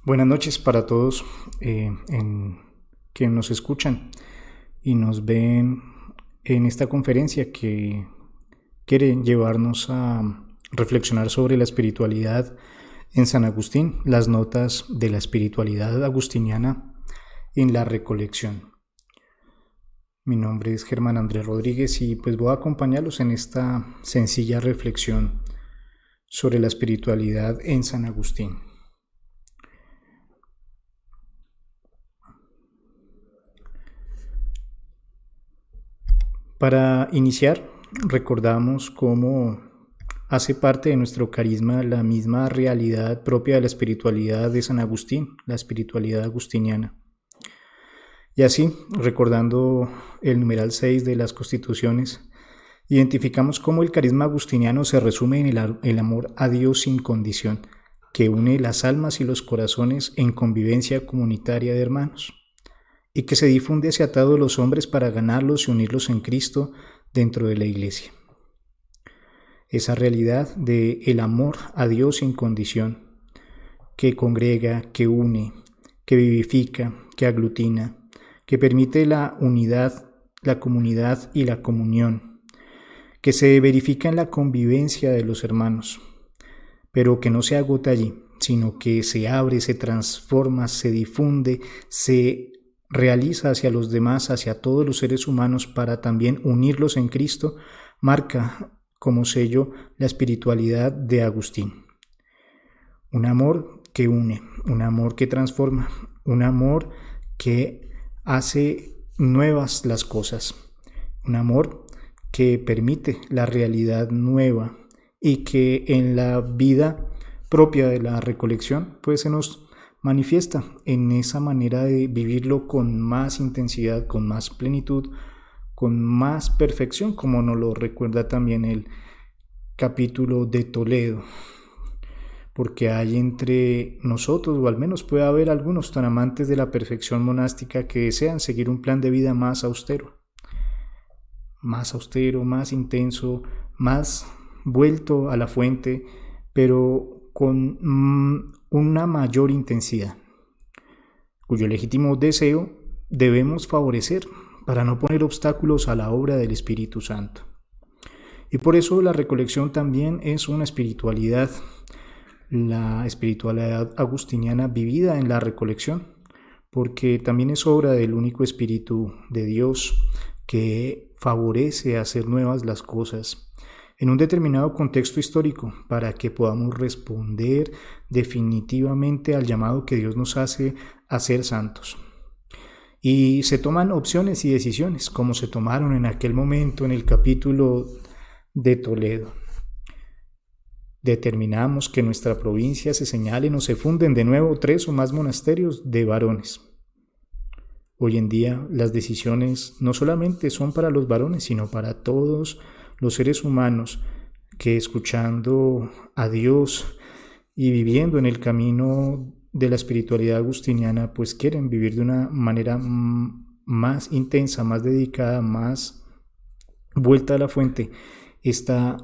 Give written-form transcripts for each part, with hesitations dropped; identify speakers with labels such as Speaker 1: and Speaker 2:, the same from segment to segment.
Speaker 1: Buenas noches para todos que nos escuchan y nos ven en esta conferencia que quiere llevarnos a reflexionar sobre la espiritualidad en San Agustín, las notas de la espiritualidad agustiniana en la recolección. Mi nombre es Germán Andrés Rodríguez y pues voy a acompañarlos en esta sencilla reflexión sobre la espiritualidad en San Agustín. Para iniciar, recordamos cómo hace parte de nuestro carisma la misma realidad propia de la espiritualidad de San Agustín, la espiritualidad agustiniana. Y así, recordando el numeral 6 de las Constituciones, identificamos cómo el carisma agustiniano se resume en el amor a Dios sin condición, que une las almas y los corazones en convivencia comunitaria de hermanos, y que se difunde hacia todos los hombres para ganarlos y unirlos en Cristo dentro de la Iglesia. Esa realidad de el amor a Dios sin condición, que congrega, que une, que vivifica, que aglutina, que permite la unidad, la comunidad y la comunión, que se verifica en la convivencia de los hermanos, pero que no se agota allí, sino que se abre, se transforma, se difunde, se realiza hacia los demás, hacia todos los seres humanos para también unirlos en Cristo, marca como sello la espiritualidad de Agustín. Un amor que une, un amor que transforma, un amor que hace nuevas las cosas, un amor que permite la realidad nueva y que en la vida propia de la recolección pues se nos manifiesta en esa manera de vivirlo con más intensidad, con más plenitud, con más perfección, como nos lo recuerda también el capítulo de Toledo, porque hay entre nosotros, o al menos puede haber algunos tan amantes de la perfección monástica que desean seguir un plan de vida más austero, más intenso, más vuelto a la fuente, pero con una mayor intensidad, cuyo legítimo deseo debemos favorecer para no poner obstáculos a la obra del Espíritu Santo. Y por eso la recolección también es una espiritualidad, la espiritualidad agustiniana vivida en la recolección, porque también es obra del único Espíritu de Dios que favorece hacer nuevas las cosas en un determinado contexto histórico para que podamos responder definitivamente al llamado que Dios nos hace a ser santos. Y se toman opciones y decisiones como se tomaron en aquel momento en el capítulo de Toledo. Determinamos que en nuestra provincia se señalen o se funden de nuevo 3 o más monasterios de varones. Hoy en día las decisiones no solamente son para los varones, sino para todos los seres humanos que, escuchando a Dios y viviendo en el camino de la espiritualidad agustiniana, pues quieren vivir de una manera más intensa, más dedicada, más vuelta a la fuente, esta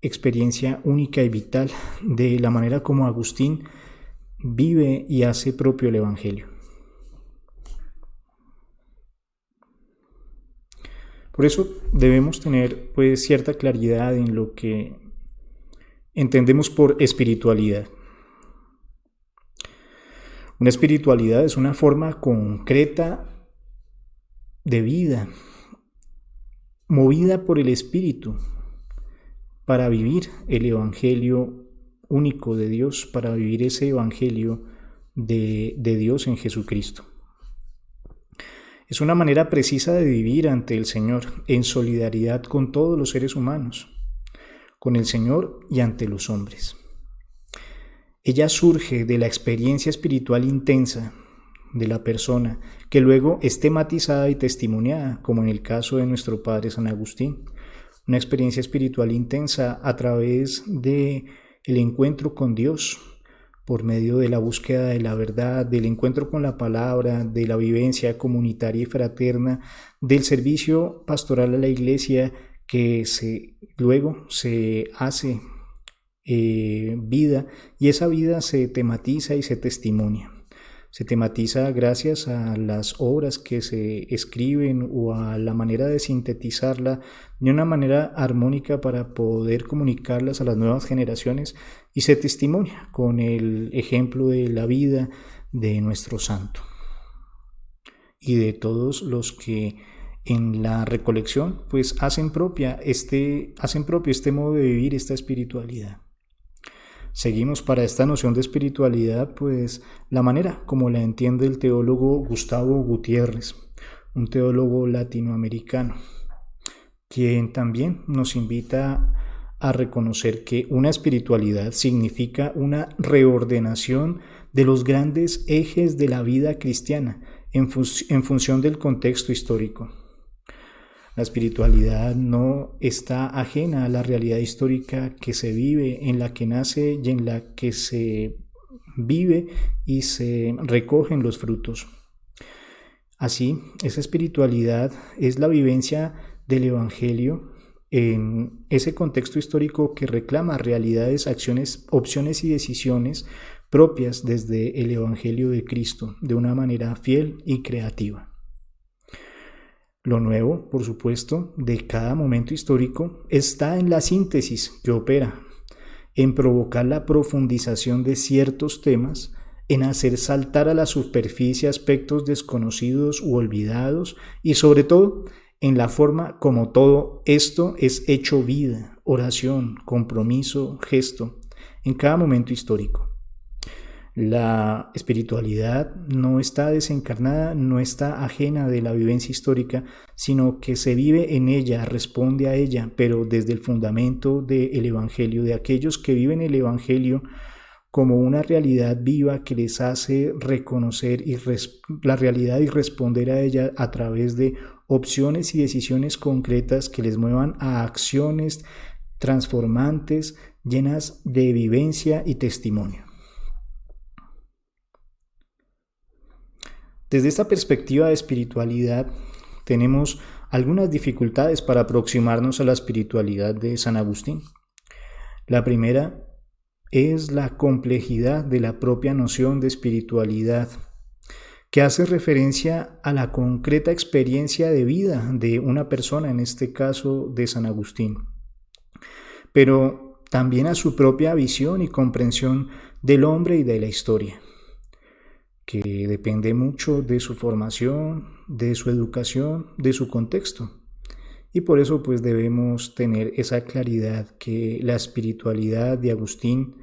Speaker 1: experiencia única y vital de la manera como Agustín vive y hace propio el Evangelio. Por eso debemos tener pues cierta claridad en lo que entendemos por espiritualidad. Una espiritualidad es una forma concreta de vida, movida por el Espíritu, para vivir el Evangelio único de Dios, para vivir ese Evangelio de Dios en Jesucristo. Es una manera precisa de vivir ante el Señor, en solidaridad con todos los seres humanos, con el Señor y ante los hombres. Ella surge de la experiencia espiritual intensa de la persona, que luego es tematizada y testimoniada, como en el caso de nuestro Padre San Agustín. Una experiencia espiritual intensa a través del encuentro con Dios, por medio de la búsqueda de la verdad, del encuentro con la palabra, de la vivencia comunitaria y fraterna, del servicio pastoral a la Iglesia que luego se hace vida, y esa vida se tematiza y se testimonia. Se tematiza gracias a las obras que se escriben o a la manera de sintetizarla de una manera armónica para poder comunicarlas a las nuevas generaciones, y se testimonia con el ejemplo de la vida de nuestro santo y de todos los que en la recolección pues hacen propio este modo de vivir, esta espiritualidad. Seguimos para esta noción de espiritualidad pues la manera como la entiende el teólogo Gustavo Gutiérrez, un teólogo latinoamericano, quien también nos invita a reconocer que una espiritualidad significa una reordenación de los grandes ejes de la vida cristiana en función del contexto histórico. La espiritualidad no está ajena a la realidad histórica que se vive, en la que nace y en la que se vive y se recogen los frutos. Así, esa espiritualidad es la vivencia del Evangelio en ese contexto histórico que reclama realidades, acciones, opciones y decisiones propias desde el Evangelio de Cristo, de una manera fiel y creativa. Lo nuevo, por supuesto, de cada momento histórico está en la síntesis que opera, en provocar la profundización de ciertos temas, en hacer saltar a la superficie aspectos desconocidos u olvidados y sobre todo en la forma como todo esto es hecho vida, oración, compromiso, gesto, en cada momento histórico. La espiritualidad no está desencarnada, no está ajena de la vivencia histórica, sino que se vive en ella, responde a ella, pero desde el fundamento del Evangelio, de aquellos que viven el Evangelio como una realidad viva que les hace reconocer la realidad y responder a ella a través de opciones y decisiones concretas que les muevan a acciones transformantes, llenas de vivencia y testimonio. Desde esta perspectiva de espiritualidad, tenemos algunas dificultades para aproximarnos a la espiritualidad de San Agustín. La primera es la complejidad de la propia noción de espiritualidad, que hace referencia a la concreta experiencia de vida de una persona, en este caso de San Agustín, pero también a su propia visión y comprensión del hombre y de la historia, que depende mucho de su formación, de su educación, de su contexto. Y por eso pues debemos tener esa claridad que la espiritualidad de Agustín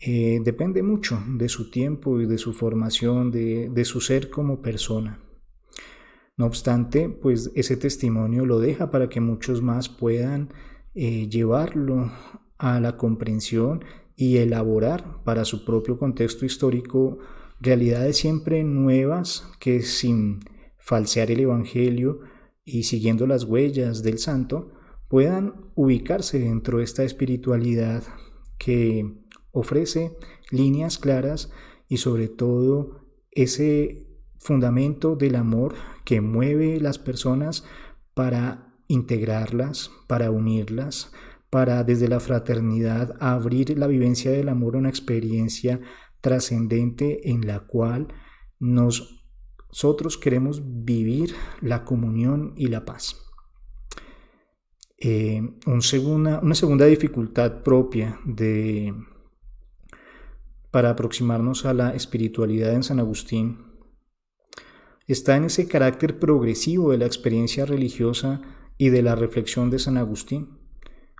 Speaker 1: depende mucho de su tiempo y de su formación, de su ser como persona. No obstante, pues ese testimonio lo deja para que muchos más puedan llevarlo a la comprensión y elaborar para su propio contexto histórico realidades siempre nuevas que, sin falsear el Evangelio y siguiendo las huellas del santo, puedan ubicarse dentro de esta espiritualidad que ofrece líneas claras y sobre todo ese fundamento del amor que mueve las personas para integrarlas, para unirlas, para desde la fraternidad abrir la vivencia del amor a una experiencia trascendente en la cual nosotros queremos vivir la comunión y la paz. Una segunda dificultad propia para aproximarnos a la espiritualidad en San Agustín está en ese carácter progresivo de la experiencia religiosa y de la reflexión de San Agustín.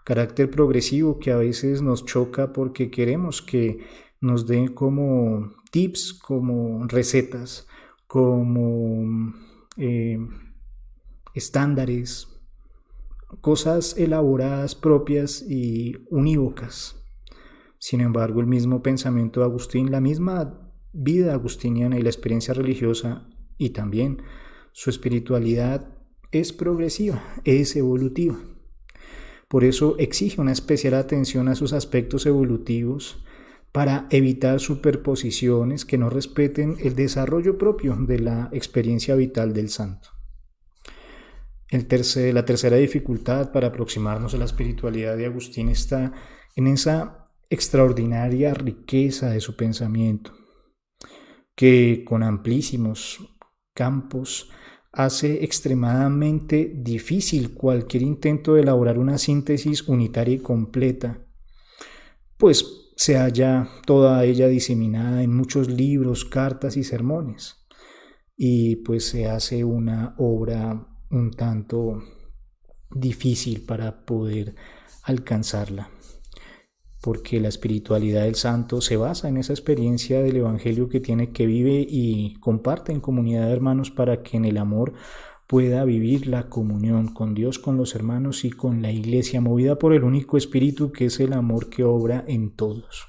Speaker 1: Carácter progresivo que a veces nos choca porque queremos que nos den como tips, como recetas, como estándares, cosas elaboradas, propias y unívocas. Sin embargo, el mismo pensamiento de Agustín, la misma vida agustiniana y la experiencia religiosa y también su espiritualidad es progresiva, es evolutiva. Por eso exige una especial atención a sus aspectos evolutivos para evitar superposiciones que no respeten el desarrollo propio de la experiencia vital del santo. La tercera dificultad para aproximarnos a la espiritualidad de Agustín está en esa extraordinaria riqueza de su pensamiento, que con amplísimos campos hace extremadamente difícil cualquier intento de elaborar una síntesis unitaria y completa, pues se halla toda ella diseminada en muchos libros, cartas y sermones, y pues se hace una obra un tanto difícil para poder alcanzarla, porque la espiritualidad del santo se basa en esa experiencia del Evangelio que tiene, que vive y comparte en comunidad de hermanos, para que en el amor pueda vivir la comunión con Dios, con los hermanos y con la Iglesia, movida por el único Espíritu que es el amor que obra en todos.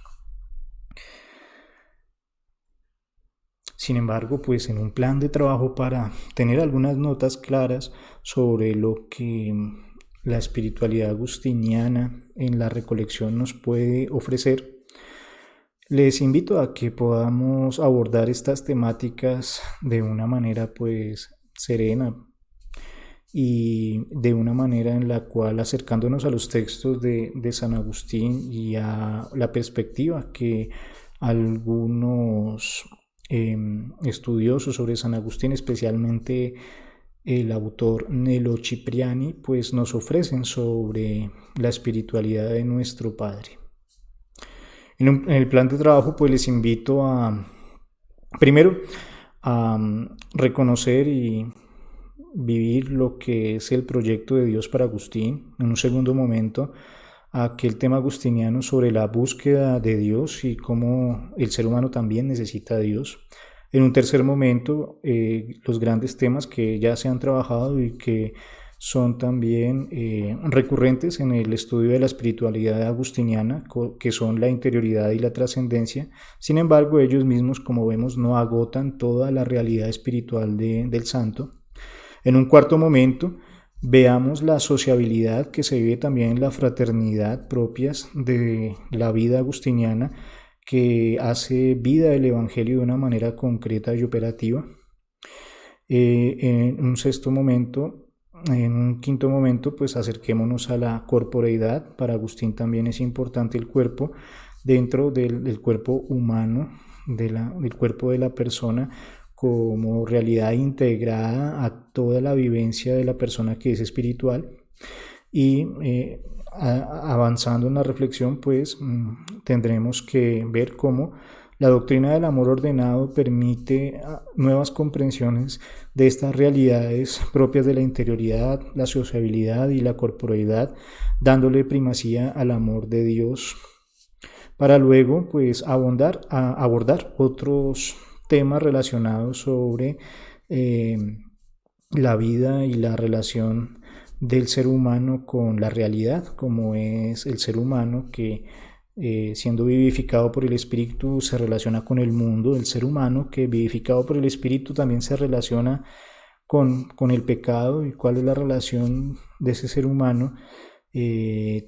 Speaker 1: Sin embargo, pues en un plan de trabajo para tener algunas notas claras sobre lo que la espiritualidad agustiniana en la recolección nos puede ofrecer, les invito a que podamos abordar estas temáticas de una manera pues serena y de una manera en la cual, acercándonos a los textos de San Agustín y a la perspectiva que algunos estudiosos sobre San Agustín, especialmente el autor Nelo Cipriani, pues nos ofrecen sobre la espiritualidad de nuestro Padre. En el plan de trabajo, pues les invito primero a reconocer y vivir lo que es el proyecto de Dios para Agustín. En un segundo momento, aquel tema agustiniano sobre la búsqueda de Dios y cómo el ser humano también necesita a Dios. En un tercer momento, los grandes temas que ya se han trabajado y que son también recurrentes en el estudio de la espiritualidad agustiniana, que son la interioridad y la trascendencia. Sin embargo, ellos mismos, como vemos, no agotan toda la realidad espiritual del santo. En un cuarto momento, veamos la sociabilidad que se vive también en la fraternidad propias de la vida agustiniana, que hace vida el Evangelio de una manera concreta y operativa. En un quinto momento, pues acerquémonos a la corporeidad. Para Agustín también es importante el cuerpo dentro del cuerpo humano, del cuerpo de la persona, como realidad integrada a toda la vivencia de la persona que es espiritual. Y avanzando en la reflexión, pues tendremos que ver cómo la doctrina del amor ordenado permite nuevas comprensiones de estas realidades propias de la interioridad, la sociabilidad y la corporeidad, dándole primacía al amor de Dios, para luego pues abordar otros temas relacionados sobre la vida y la relación del ser humano con la realidad, como es el ser humano que siendo vivificado por el Espíritu se relaciona con el mundo, el ser humano que vivificado por el Espíritu también se relaciona con el pecado, y cuál es la relación de ese ser humano,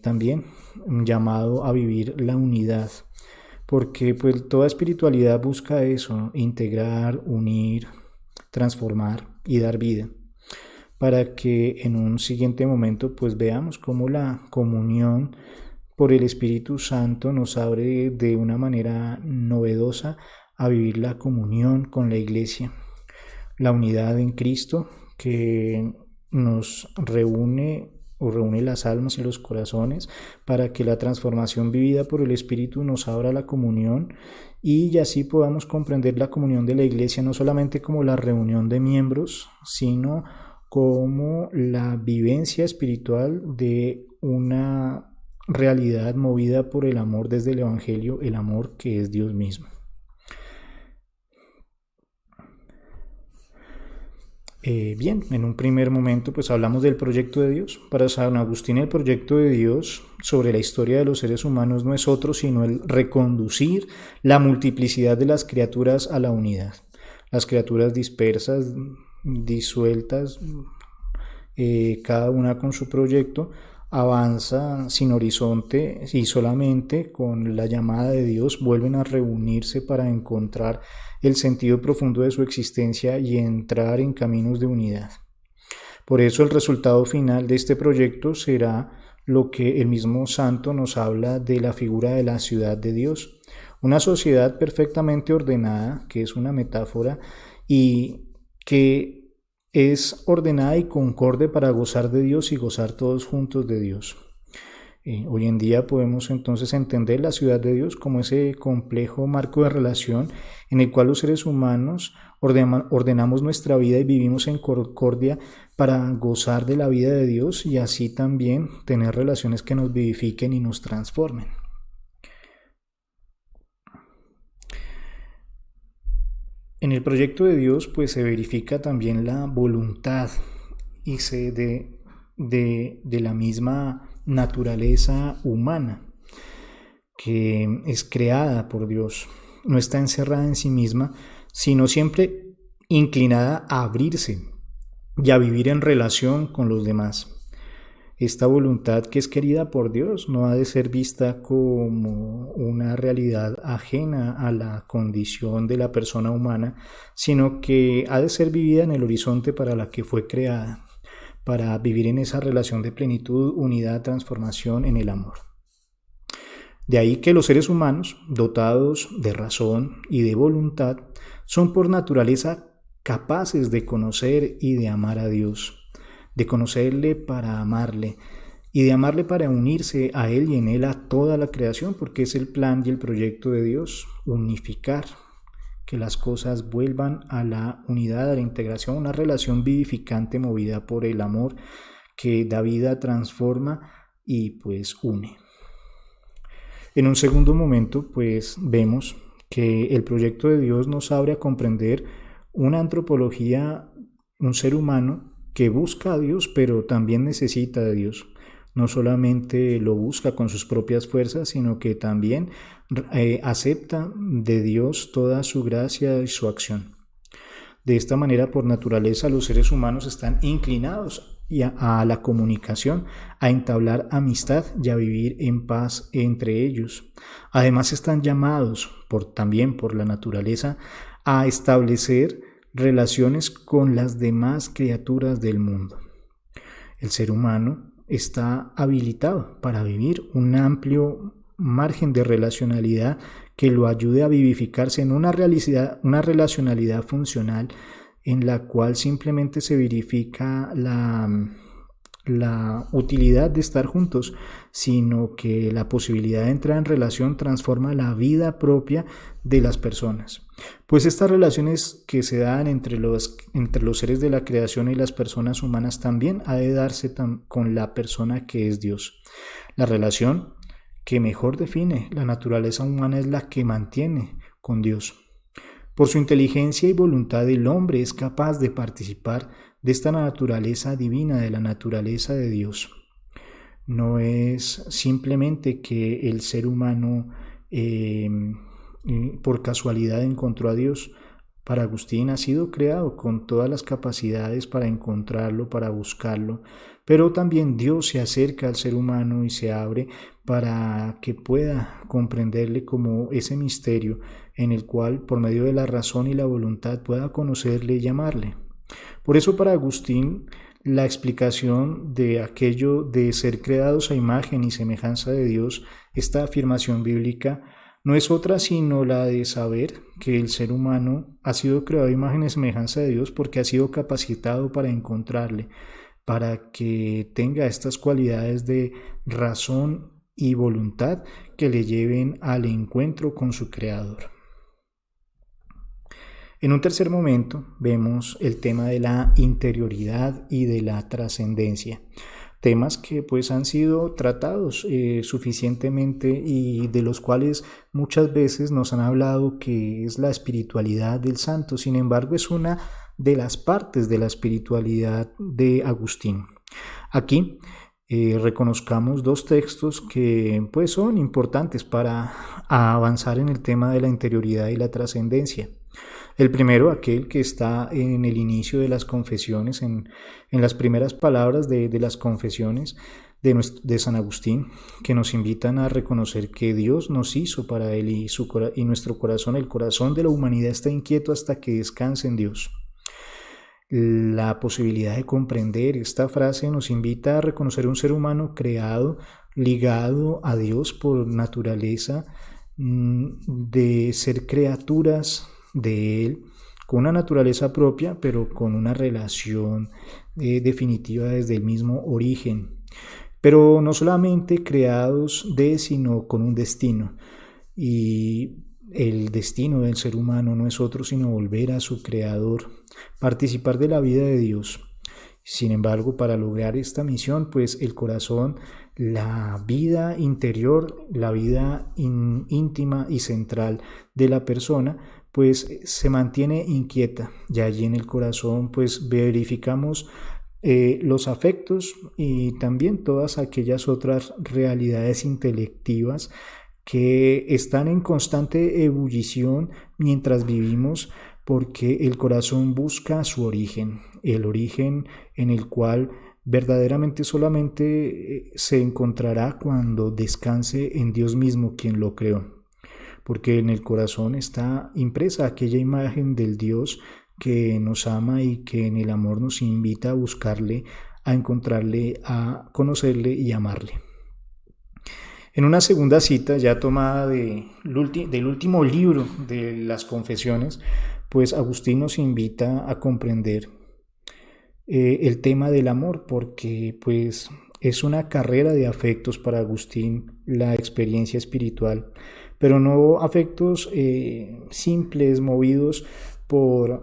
Speaker 1: también llamado a vivir la unidad, porque pues toda espiritualidad busca eso, integrar, unir, transformar y dar vida, para que en un siguiente momento pues veamos cómo la comunión por el Espíritu Santo nos abre de una manera novedosa a vivir la comunión con la Iglesia, la unidad en Cristo que nos reúne las almas y los corazones, para que la transformación vivida por el Espíritu nos abra la comunión y así podamos comprender la comunión de la Iglesia no solamente como la reunión de miembros, sino como la vivencia espiritual de una realidad movida por el amor desde el Evangelio, el amor que es Dios mismo. Bien, en un primer momento pues hablamos del proyecto de Dios. Para San Agustín el proyecto de Dios sobre la historia de los seres humanos no es otro sino el reconducir la multiplicidad de las criaturas a la unidad. Las criaturas dispersas, disueltas, cada una con su proyecto, avanza sin horizonte y solamente con la llamada de Dios vuelven a reunirse para encontrar el sentido profundo de su existencia y entrar en caminos de unidad. Por eso el resultado final de este proyecto será lo que el mismo santo nos habla de la figura de la ciudad de Dios. Una sociedad perfectamente ordenada, que es una metáfora, y que es ordenada y concorde para gozar de Dios y gozar todos juntos de Dios. Hoy en día podemos entonces entender la ciudad de Dios como ese complejo marco de relación en el cual los seres humanos ordenamos nuestra vida y vivimos en concordia para gozar de la vida de Dios y así también tener relaciones que nos vivifiquen y nos transformen. En el proyecto de Dios pues se verifica también la voluntad y de la misma naturaleza humana que es creada por Dios. No está encerrada en sí misma, sino siempre inclinada a abrirse y a vivir en relación con los demás. Esta voluntad que es querida por Dios no ha de ser vista como una realidad ajena a la condición de la persona humana, sino que ha de ser vivida en el horizonte para la que fue creada, para vivir en esa relación de plenitud, unidad, transformación en el amor. De ahí que los seres humanos, dotados de razón y de voluntad, son por naturaleza capaces de conocer y de amar a Dios, de conocerle para amarle y de amarle para unirse a Él y en Él a toda la creación, porque es el plan y el proyecto de Dios, unificar, que las cosas vuelvan a la unidad, a la integración, una relación vivificante movida por el amor que da vida, transforma y pues une. En un segundo momento pues vemos que el proyecto de Dios nos abre a comprender una antropología, un ser humano que busca a Dios, pero también necesita de Dios. No solamente lo busca con sus propias fuerzas, sino que también acepta de Dios toda su gracia y su acción. De esta manera, por naturaleza, los seres humanos están inclinados a la comunicación, a entablar amistad y a vivir en paz entre ellos. Además, están llamados, también por la naturaleza, a establecer relaciones con las demás criaturas del mundo. El ser humano está habilitado para vivir un amplio margen de relacionalidad que lo ayude a vivificarse en una relacionalidad funcional en la cual simplemente se verifica la utilidad de estar juntos, sino que la posibilidad de entrar en relación transforma la vida propia de las personas. Pues estas relaciones que se dan entre los seres de la creación y las personas humanas también ha de darse con la persona que es Dios. La relación que mejor define la naturaleza humana es la que mantiene con Dios. Por su inteligencia y voluntad, el hombre es capaz de participar de esta naturaleza divina, de la naturaleza de Dios. No es simplemente que el ser humano por casualidad encontró a Dios. Para Agustín ha sido creado con todas las capacidades para encontrarlo, para buscarlo, pero también Dios se acerca al ser humano y se abre para que pueda comprenderle como ese misterio en el cual por medio de la razón y la voluntad pueda conocerle y amarle. Por eso para Agustín la explicación de aquello de ser creados a imagen y semejanza de Dios, esta afirmación bíblica, no es otra sino la de saber que el ser humano ha sido creado a imagen y semejanza de Dios porque ha sido capacitado para encontrarle, para que tenga estas cualidades de razón y voluntad que le lleven al encuentro con su Creador. En un tercer momento vemos el tema de la interioridad y de la trascendencia, temas que pues han sido tratados suficientemente y de los cuales muchas veces nos han hablado que es la espiritualidad del santo. Sin embargo, es una de las partes de la espiritualidad de Agustín. Aquí reconozcamos dos textos que pues son importantes para avanzar en el tema de la interioridad y la trascendencia. El primero, aquel que está en el inicio de las confesiones, en las primeras palabras de las confesiones de San Agustín, que nos invitan a reconocer que Dios nos hizo para Él y nuestro corazón, el corazón de la humanidad está inquieto hasta que descanse en Dios. la posibilidad de comprender. Esta frase nos invita a reconocer un ser humano creado, ligado a Dios por naturaleza, de ser criaturas de Él, con una naturaleza propia, pero con una relación definitiva desde el mismo origen. Pero no solamente creados de, sino con un destino. Y el destino del ser humano no es otro sino volver a su Creador, participar de la vida de Dios. Sin embargo, para lograr esta misión, pues el corazón, la vida interior, la vida íntima y central de la persona, pues se mantiene inquieta. Y allí en el corazón, pues verificamos los afectos y también todas aquellas otras realidades intelectivas que están en constante ebullición mientras vivimos, porque el corazón busca su origen, el origen en el cual verdaderamente solamente se encontrará cuando descanse en Dios mismo, quien lo creó, porque en el corazón está impresa aquella imagen del Dios que nos ama y que en el amor nos invita a buscarle, a encontrarle, a conocerle y amarle. En una segunda cita, ya tomada del último libro de las Confesiones, pues Agustín nos invita a comprender el tema del amor, porque pues es una carrera de afectos para Agustín la experiencia espiritual, pero no afectos simples, movidos por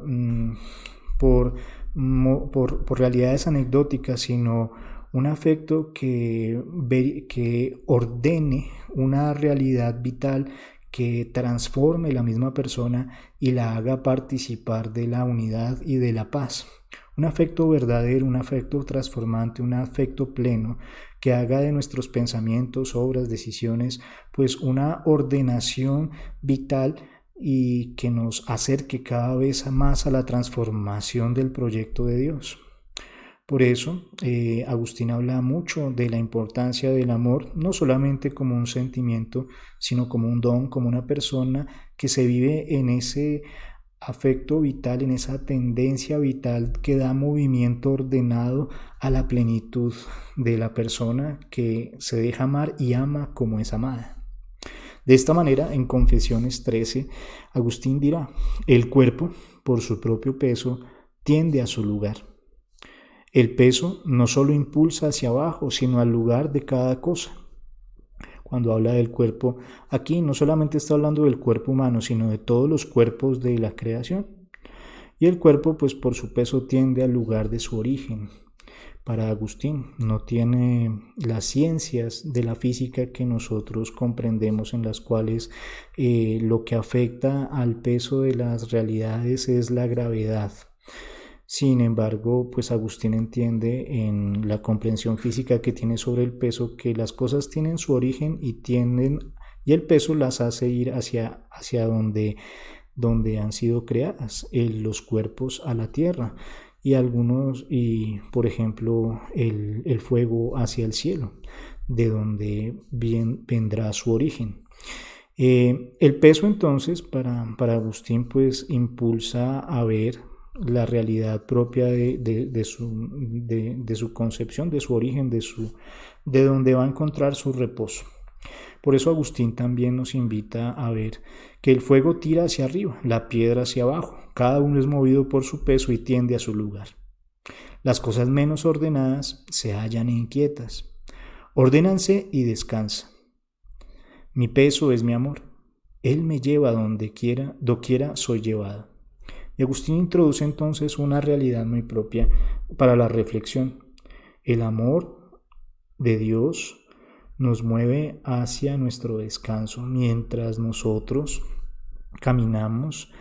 Speaker 1: realidades anecdóticas, sino un afecto que ordene una realidad vital, que transforme la misma persona y la haga participar de la unidad y de la paz. Un afecto verdadero, un afecto transformante, un afecto pleno, que haga de nuestros pensamientos, obras, decisiones, pues una ordenación vital y que nos acerque cada vez más a la transformación del proyecto de Dios. Por eso, Agustín habla mucho de la importancia del amor, no solamente como un sentimiento, sino como un don, como una persona que se vive en ese afecto vital, en esa tendencia vital que da movimiento ordenado a la plenitud de la persona que se deja amar y ama como es amada. De esta manera, en Confesiones 13, Agustín dirá: el cuerpo, por su propio peso, tiende a su lugar. El peso no solo impulsa hacia abajo, sino al lugar de cada cosa. Cuando habla del cuerpo, aquí no solamente está hablando del cuerpo humano, sino de todos los cuerpos de la creación. Y el cuerpo, pues por su peso, tiende al lugar de su origen. Para Agustín, no tiene las ciencias de la física que nosotros comprendemos, en las cuales lo que afecta al peso de las realidades es la gravedad. Sin embargo, pues Agustín entiende en la comprensión física que tiene sobre el peso que las cosas tienen su origen y el peso las hace ir hacia donde han sido creadas, los cuerpos a la tierra, y por ejemplo el fuego hacia el cielo, de donde vendrá su origen. El peso entonces para Agustín pues impulsa a ver la realidad propia de su concepción, de su origen, de donde va a encontrar su reposo. Por eso Agustín también nos invita a ver que el fuego tira hacia arriba, la piedra hacia abajo, cada uno es movido por su peso y tiende a su lugar. Las cosas menos ordenadas se hallan inquietas. Ordénanse y descansa. Mi peso es mi amor. Él me lleva doquiera soy llevado. Y Agustín introduce entonces una realidad muy propia para la reflexión. El amor de Dios nos mueve hacia nuestro descanso. Mientras nosotros caminamos,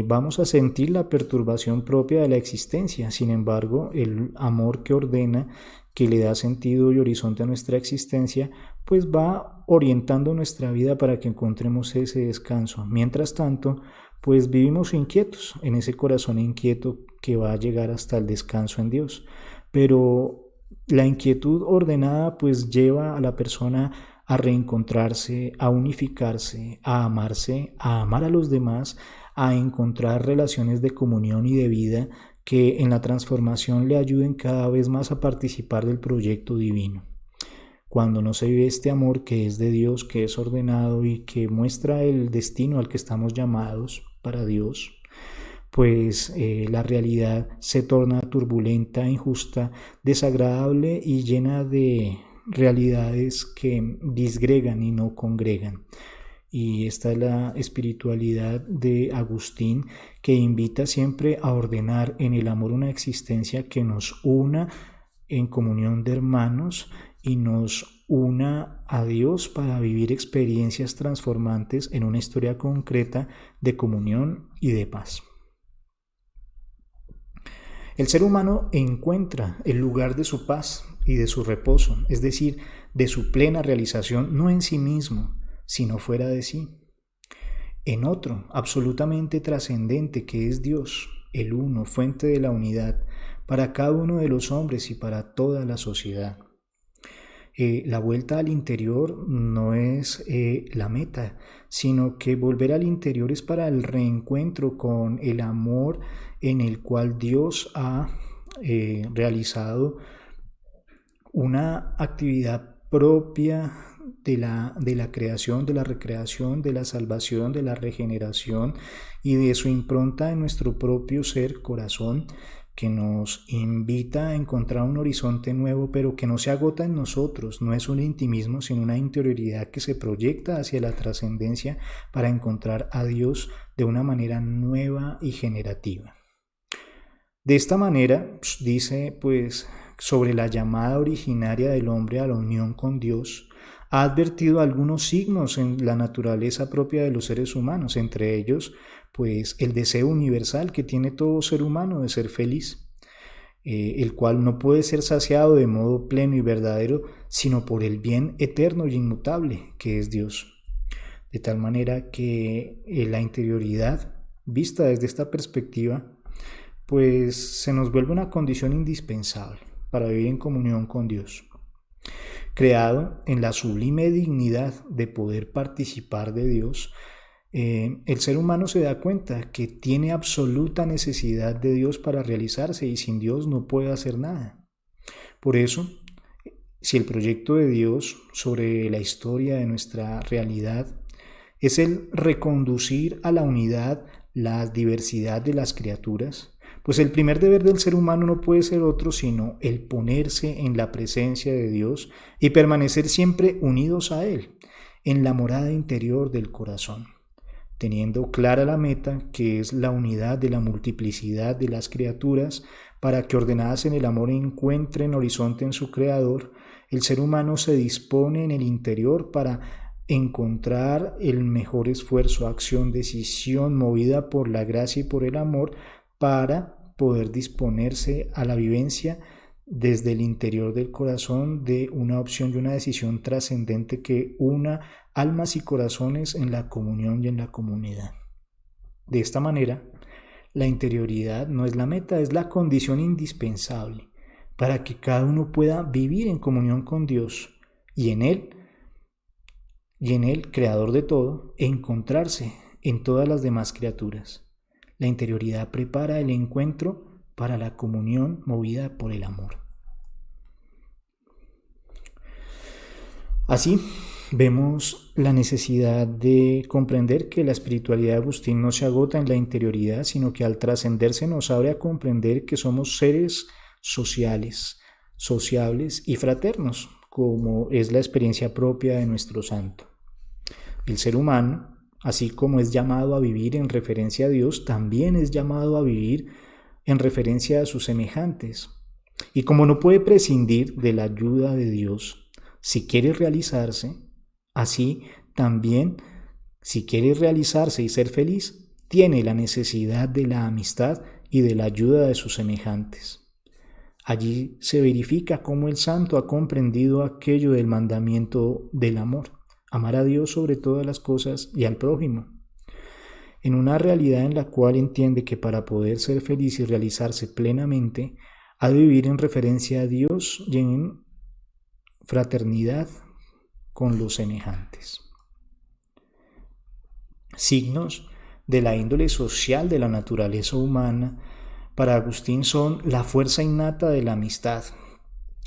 Speaker 1: vamos a sentir la perturbación propia de la existencia. Sin embargo, el amor que ordena, que le da sentido y horizonte a nuestra existencia, pues va orientando nuestra vida para que encontremos ese descanso. Mientras tanto, pues vivimos inquietos, en ese corazón inquieto que va a llegar hasta el descanso en Dios. Pero la inquietud ordenada pues lleva a la persona a reencontrarse, a unificarse, a amarse, a amar a los demás, a encontrar relaciones de comunión y de vida que en la transformación le ayuden cada vez más a participar del proyecto divino. Cuando no se vive este amor que es de Dios, que es ordenado y que muestra el destino al que estamos llamados para Dios, pues la realidad se torna turbulenta, injusta, desagradable y llena de realidades que disgregan y no congregan. Y esta es la espiritualidad de Agustín, que invita siempre a ordenar en el amor una existencia que nos una en comunión de hermanos y nos una a Dios para vivir experiencias transformantes en una historia concreta de comunión y de paz. El ser humano encuentra el lugar de su paz y de su reposo, es decir, de su plena realización, no en sí mismo, sino fuera de sí, en otro absolutamente trascendente que es Dios, el uno, fuente de la unidad, para cada uno de los hombres y para toda la sociedad. La vuelta al interior no es la meta, sino que volver al interior es para el reencuentro con el amor en el cual Dios ha realizado una actividad propia de la creación, de la recreación, de la salvación, de la regeneración y de su impronta en nuestro propio ser, corazón, que nos invita a encontrar un horizonte nuevo, pero que no se agota en nosotros. No es un intimismo, sino una interioridad que se proyecta hacia la trascendencia para encontrar a Dios de una manera nueva y generativa. De esta manera, dice, sobre la llamada originaria del hombre a la unión con Dios, ha advertido algunos signos en la naturaleza propia de los seres humanos, entre ellos, el deseo universal que tiene todo ser humano de ser feliz, el cual no puede ser saciado de modo pleno y verdadero, sino por el bien eterno y inmutable que es Dios. De tal manera que la interioridad, vista desde esta perspectiva, se nos vuelve una condición indispensable para vivir en comunión con Dios. Creado en la sublime dignidad de poder participar de Dios, el ser humano se da cuenta que tiene absoluta necesidad de Dios para realizarse y sin Dios no puede hacer nada. Por eso, si el proyecto de Dios sobre la historia de nuestra realidad es el reconducir a la unidad la diversidad de las criaturas, pues el primer deber del ser humano no puede ser otro sino el ponerse en la presencia de Dios y permanecer siempre unidos a Él, en la morada interior del corazón, teniendo clara la meta que es la unidad de la multiplicidad de las criaturas para que ordenadas en el amor encuentren horizonte en su Creador. El ser humano se dispone en el interior para encontrar el mejor esfuerzo, acción, decisión movida por la gracia y por el amor para poder disponerse a la vivencia desde el interior del corazón de una opción y una decisión trascendente que una almas y corazones en la comunión y en la comunidad. De esta manera, la interioridad no es la meta, es la condición indispensable para que cada uno pueda vivir en comunión con Dios y en Él, creador de todo, encontrarse en todas las demás criaturas. La interioridad prepara el encuentro para la comunión movida por el amor. Así, vemos la necesidad de comprender que la espiritualidad de Agustín no se agota en la interioridad, sino que al trascenderse nos abre a comprender que somos seres sociales, sociables y fraternos, como es la experiencia propia de nuestro santo. El ser humano, así como es llamado a vivir en referencia a Dios, también es llamado a vivir en referencia a sus semejantes. Y como no puede prescindir de la ayuda de Dios, si quiere realizarse, así también, si quiere realizarse y ser feliz, tiene la necesidad de la amistad y de la ayuda de sus semejantes. Allí se verifica cómo el santo ha comprendido aquello del mandamiento del amor. Amar a Dios sobre todas las cosas y al prójimo, en una realidad en la cual entiende que para poder ser feliz y realizarse plenamente, ha de vivir en referencia a Dios y en fraternidad con los semejantes. Signos de la índole social de la naturaleza humana Para Agustín son la fuerza innata de la amistad,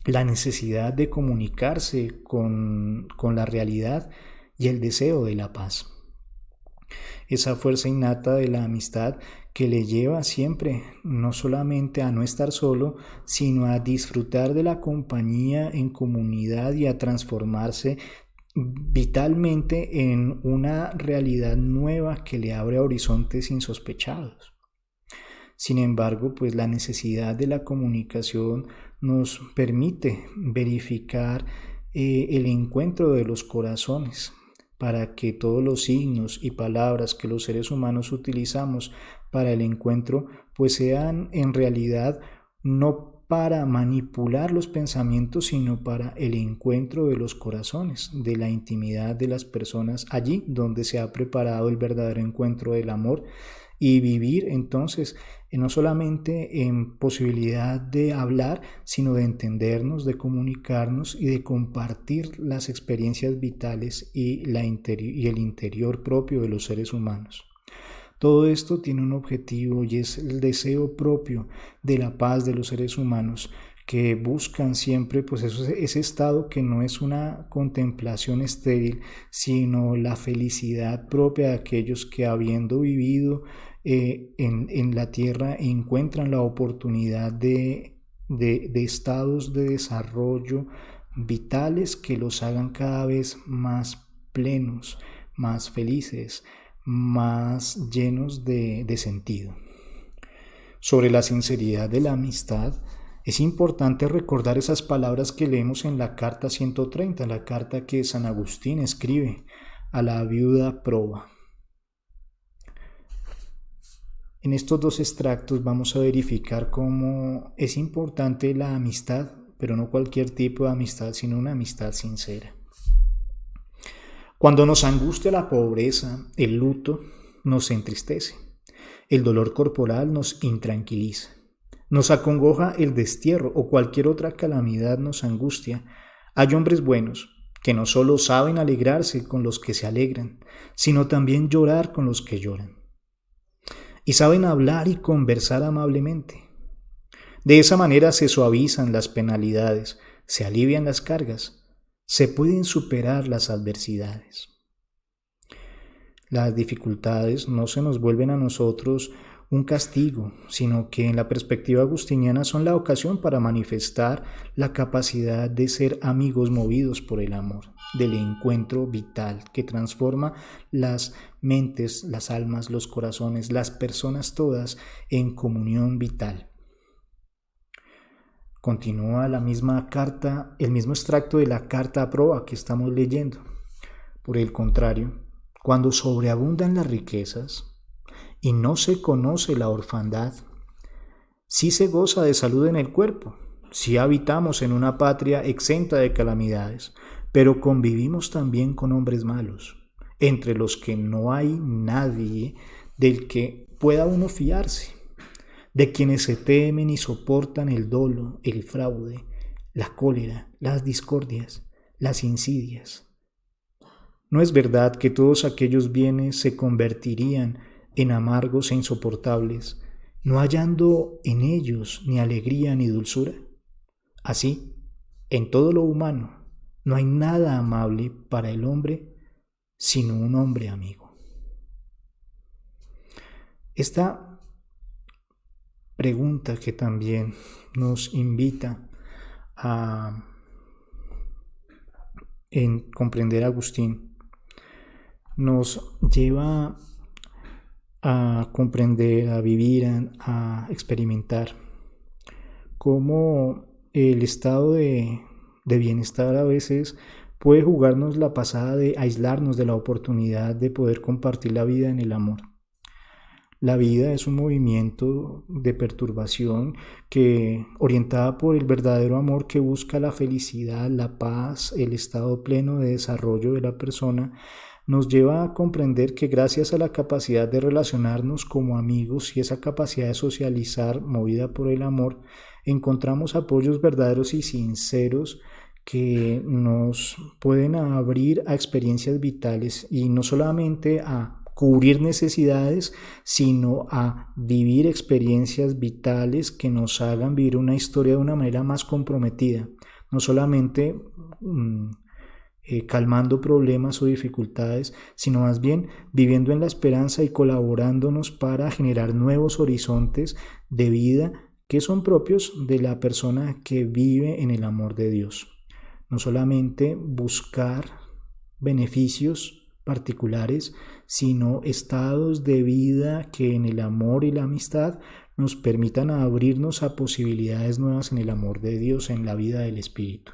Speaker 1: la necesidad de comunicarse con la realidad y el deseo de la paz. Esa fuerza innata de la amistad que le lleva siempre no solamente a no estar solo, sino a disfrutar de la compañía en comunidad y a transformarse vitalmente en una realidad nueva que le abre horizontes insospechados. Sin embargo, pues la necesidad de la comunicación nos permite verificar el encuentro de los corazones para que todos los signos y palabras que los seres humanos utilizamos para el encuentro pues sean en realidad no para manipular los pensamientos, sino para el encuentro de los corazones, de la intimidad de las personas, allí donde se ha preparado el verdadero encuentro del amor, y vivir entonces no solamente en posibilidad de hablar, sino de entendernos, de comunicarnos y de compartir las experiencias vitales y el interior propio de los seres humanos. Todo esto tiene un objetivo y es el deseo propio de la paz de los seres humanos, que buscan siempre pues ese estado que no es una contemplación estéril, sino la felicidad propia de aquellos que, habiendo vivido en la tierra, encuentran la oportunidad de estados de desarrollo vitales que los hagan cada vez más plenos, más felices, más llenos de sentido. Sobre la sinceridad de la amistad, es importante recordar esas palabras que leemos en la carta 130, la carta que San Agustín escribe a la viuda Proba. En estos dos extractos vamos a verificar cómo es importante la amistad, pero no cualquier tipo de amistad, sino una amistad sincera. Cuando nos angustia la pobreza, el luto nos entristece, el dolor corporal nos intranquiliza, nos acongoja el destierro o cualquier otra calamidad nos angustia. Hay hombres buenos que no solo saben alegrarse con los que se alegran, sino también llorar con los que lloran. Y saben hablar y conversar amablemente. De esa manera se suavizan las penalidades, se alivian las cargas, se pueden superar las adversidades. Las dificultades no se nos vuelven a nosotros un castigo, sino que en la perspectiva agustiniana son la ocasión para manifestar la capacidad de ser amigos movidos por el amor, del encuentro vital que transforma las mentes, las almas, los corazones, las personas todas en comunión vital. Continúa la misma carta, el mismo extracto de la carta a Proba que estamos leyendo. Por el contrario, cuando sobreabundan las riquezas y no se conoce la orfandad, sí se goza de salud en el cuerpo, sí habitamos en una patria exenta de calamidades, pero convivimos también con hombres malos, entre los que no hay nadie del que pueda uno fiarse, de quienes se temen y soportan el dolo, el fraude, la cólera, las discordias, las insidias. ¿No es verdad que todos aquellos bienes se convertirían en amargos e insoportables, no hallando en ellos ni alegría ni dulzura? Así, en todo lo humano, no hay nada amable para el hombre, sino un hombre amigo. Esta pregunta que también nos invita a comprender a Agustín, nos lleva a comprender, a vivir, a experimentar cómo el estado de bienestar a veces puede jugarnos la pasada de aislarnos de la oportunidad de poder compartir la vida en el amor. La vida es un movimiento de perturbación que, orientada por el verdadero amor que busca la felicidad, la paz, el estado pleno de desarrollo de la persona, nos lleva a comprender que gracias a la capacidad de relacionarnos como amigos y esa capacidad de socializar movida por el amor, encontramos apoyos verdaderos y sinceros que nos pueden abrir a experiencias vitales y no solamente a cubrir necesidades, sino a vivir experiencias vitales que nos hagan vivir una historia de una manera más comprometida, no solamente calmando problemas o dificultades, sino más bien viviendo en la esperanza y colaborándonos para generar nuevos horizontes de vida que son propios de la persona que vive en el amor de Dios. No solamente buscar beneficios particulares, sino estados de vida que en el amor y la amistad nos permitan abrirnos a posibilidades nuevas en el amor de Dios, en la vida del Espíritu.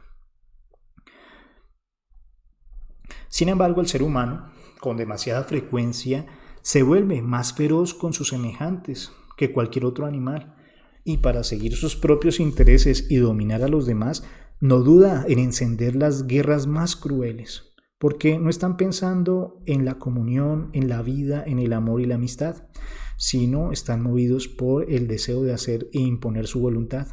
Speaker 1: Sin embargo, el ser humano, con demasiada frecuencia, se vuelve más feroz con sus semejantes que cualquier otro animal, y para seguir sus propios intereses y dominar a los demás, no duda en encender las guerras más crueles, porque no están pensando en la comunión, en la vida, en el amor y la amistad, sino están movidos por el deseo de hacer e imponer su voluntad.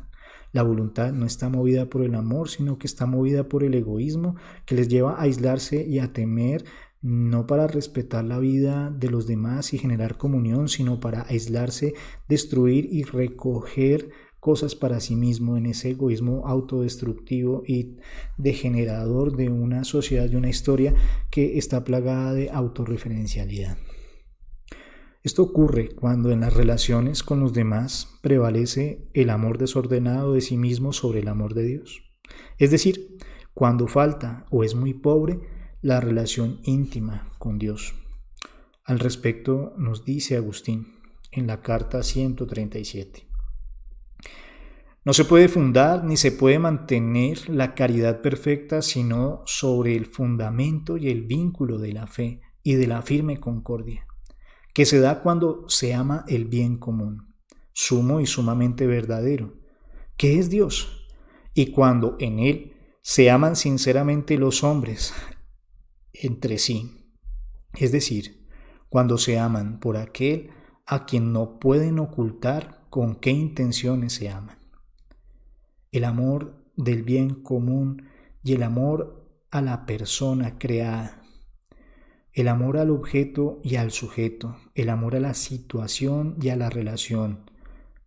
Speaker 1: La voluntad no está movida por el amor, sino que está movida por el egoísmo, que les lleva a aislarse y a temer, no para respetar la vida de los demás y generar comunión, sino para aislarse, destruir y recoger cosas para sí mismo, en ese egoísmo autodestructivo y degenerador de una sociedad y una historia que está plagada de autorreferencialidad. Esto ocurre cuando en las relaciones con los demás prevalece el amor desordenado de sí mismo sobre el amor de Dios. Es decir, cuando falta o es muy pobre la relación íntima con Dios. Al respecto nos dice Agustín en la carta 137. No se puede fundar ni se puede mantener la caridad perfecta sino sobre el fundamento y el vínculo de la fe y de la firme concordia, que se da cuando se ama el bien común, sumo y sumamente verdadero, que es Dios, y cuando en Él se aman sinceramente los hombres entre sí, es decir, cuando se aman por aquel a quien no pueden ocultar con qué intenciones se aman. El amor del bien común y el amor a la persona creada, el amor al objeto y al sujeto, el amor a la situación y a la relación,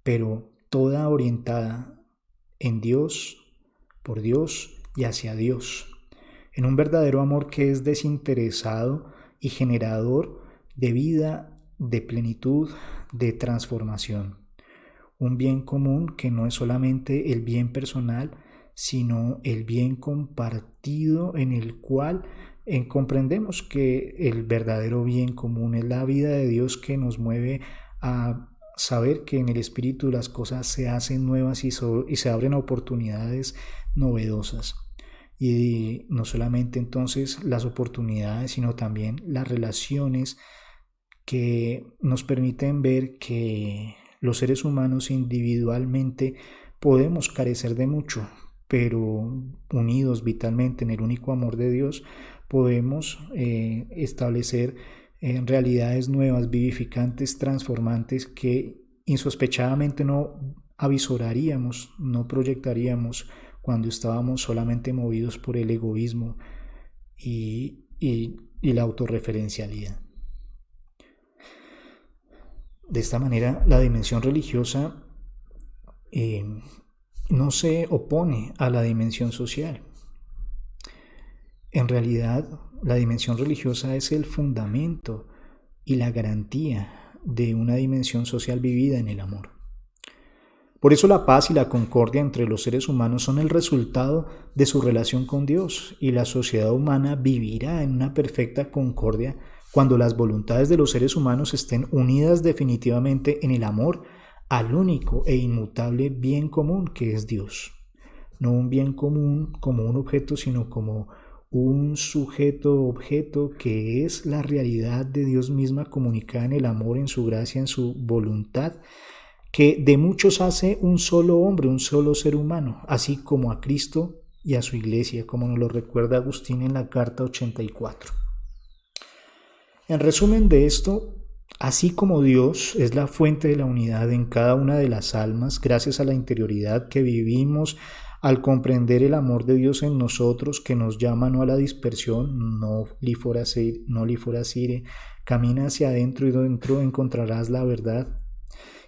Speaker 1: pero toda orientada en Dios, por Dios y hacia Dios, en un verdadero amor que es desinteresado y generador de vida, de plenitud, de transformación. Un bien común que no es solamente el bien personal, sino el bien compartido en el cual comprendemos que el verdadero bien común es la vida de Dios que nos mueve a saber que en el Espíritu las cosas se hacen nuevas y se abren oportunidades novedosas. Y no solamente entonces las oportunidades, sino también las relaciones que nos permiten ver que los seres humanos individualmente podemos carecer de mucho, pero unidos vitalmente en el único amor de Dios, podemos establecer realidades nuevas, vivificantes, transformantes que insospechadamente no avisoraríamos, no proyectaríamos cuando estábamos solamente movidos por el egoísmo y la autorreferencialidad. De esta manera, la dimensión religiosa no se opone a la dimensión social. En realidad, la dimensión religiosa es el fundamento y la garantía de una dimensión social vivida en el amor. Por eso la paz y la concordia entre los seres humanos son el resultado de su relación con Dios, y la sociedad humana vivirá en una perfecta concordia cuando las voluntades de los seres humanos estén unidas definitivamente en el amor al único e inmutable bien común que es Dios. No un bien común como un objeto, sino como un sujeto-objeto que es la realidad de Dios misma comunicada en el amor, en su gracia, en su voluntad, que de muchos hace un solo hombre, un solo ser humano, así como a Cristo y a su iglesia, como nos lo recuerda Agustín en la carta 84. En resumen de esto, así como Dios es la fuente de la unidad en cada una de las almas, gracias a la interioridad que vivimos al comprender el amor de Dios en nosotros, que nos llama no a la dispersión, no li forasire, Camina hacia adentro y dentro encontrarás la verdad.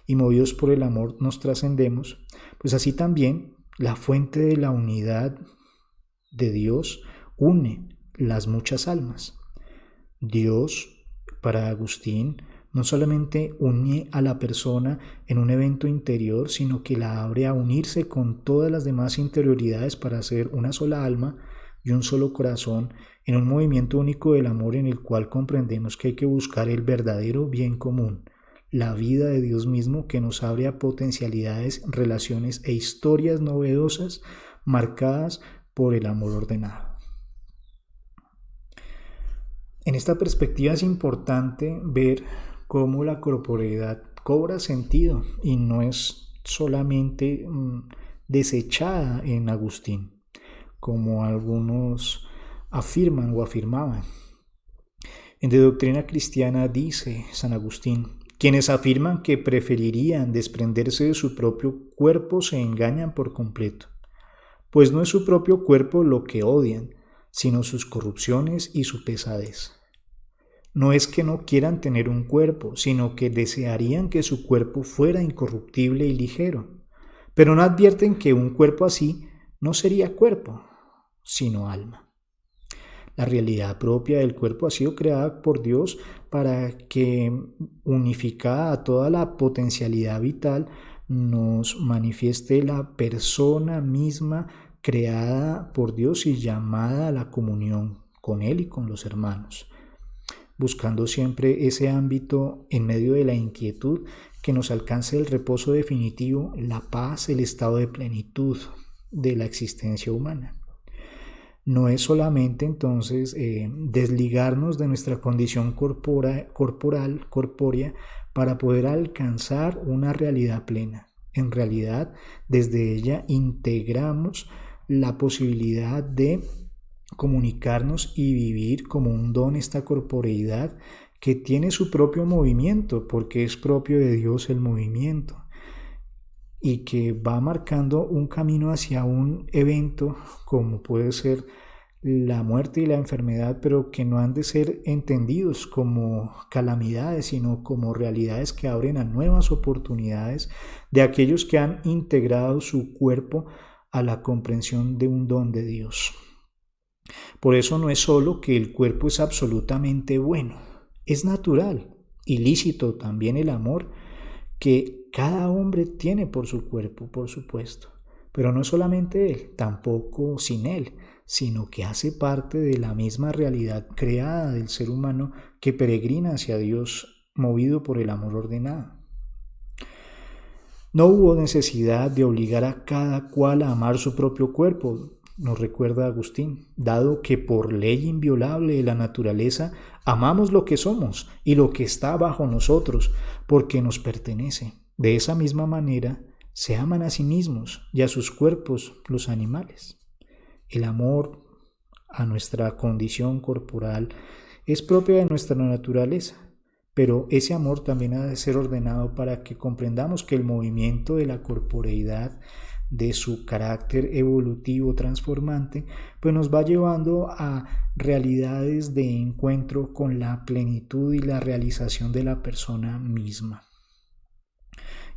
Speaker 1: Y movidos por el amor nos trascendemos. Pues así también la fuente de la unidad de Dios une las muchas almas. Dios, para Agustín, no solamente une a la persona en un evento interior, sino que la abre a unirse con todas las demás interioridades para ser una sola alma y un solo corazón en un movimiento único del amor en el cual comprendemos que hay que buscar el verdadero bien común, la vida de Dios mismo que nos abre a potencialidades, relaciones e historias novedosas marcadas por el amor ordenado. En esta perspectiva es importante ver cómo la corporeidad cobra sentido y no es solamente desechada en Agustín, como algunos afirman o afirmaban. En De Doctrina Cristiana dice San Agustín: quienes afirman que preferirían desprenderse de su propio cuerpo se engañan por completo, pues no es su propio cuerpo lo que odian, sino sus corrupciones y su pesadez. No es que no quieran tener un cuerpo, sino que desearían que su cuerpo fuera incorruptible y ligero, pero no advierten que un cuerpo así no sería cuerpo, sino alma. La realidad propia del cuerpo ha sido creada por Dios para que, unificada a toda la potencialidad vital, nos manifieste la persona misma creada por Dios y llamada a la comunión con Él y con los hermanos, buscando siempre ese ámbito en medio de la inquietud que nos alcance el reposo definitivo, la paz, el estado de plenitud de la existencia humana. No es solamente entonces desligarnos de nuestra condición corpórea para poder alcanzar una realidad plena. En realidad, desde ella integramos la posibilidad de comunicarnos y vivir como un don esta corporeidad que tiene su propio movimiento, porque es propio de Dios el movimiento, y que va marcando un camino hacia un evento como puede ser la muerte y la enfermedad, pero que no han de ser entendidos como calamidades, sino como realidades que abren a nuevas oportunidades de aquellos que han integrado su cuerpo a la comprensión de un don de Dios. Por eso no es solo que el cuerpo es absolutamente bueno, es natural y lícito también el amor que cada hombre tiene por su cuerpo, por supuesto, pero no solamente él, tampoco sin él, sino que hace parte de la misma realidad creada del ser humano que peregrina hacia Dios movido por el amor ordenado. No hubo necesidad de obligar a cada cual a amar su propio cuerpo, nos recuerda Agustín, dado que por ley inviolable de la naturaleza amamos lo que somos y lo que está bajo nosotros, porque nos pertenece. De esa misma manera se aman a sí mismos y a sus cuerpos los animales. El amor a nuestra condición corporal es propio de nuestra naturaleza, pero ese amor también ha de ser ordenado para que comprendamos que el movimiento de la corporeidad, de su carácter evolutivo transformante, pues nos va llevando a realidades de encuentro con la plenitud y la realización de la persona misma.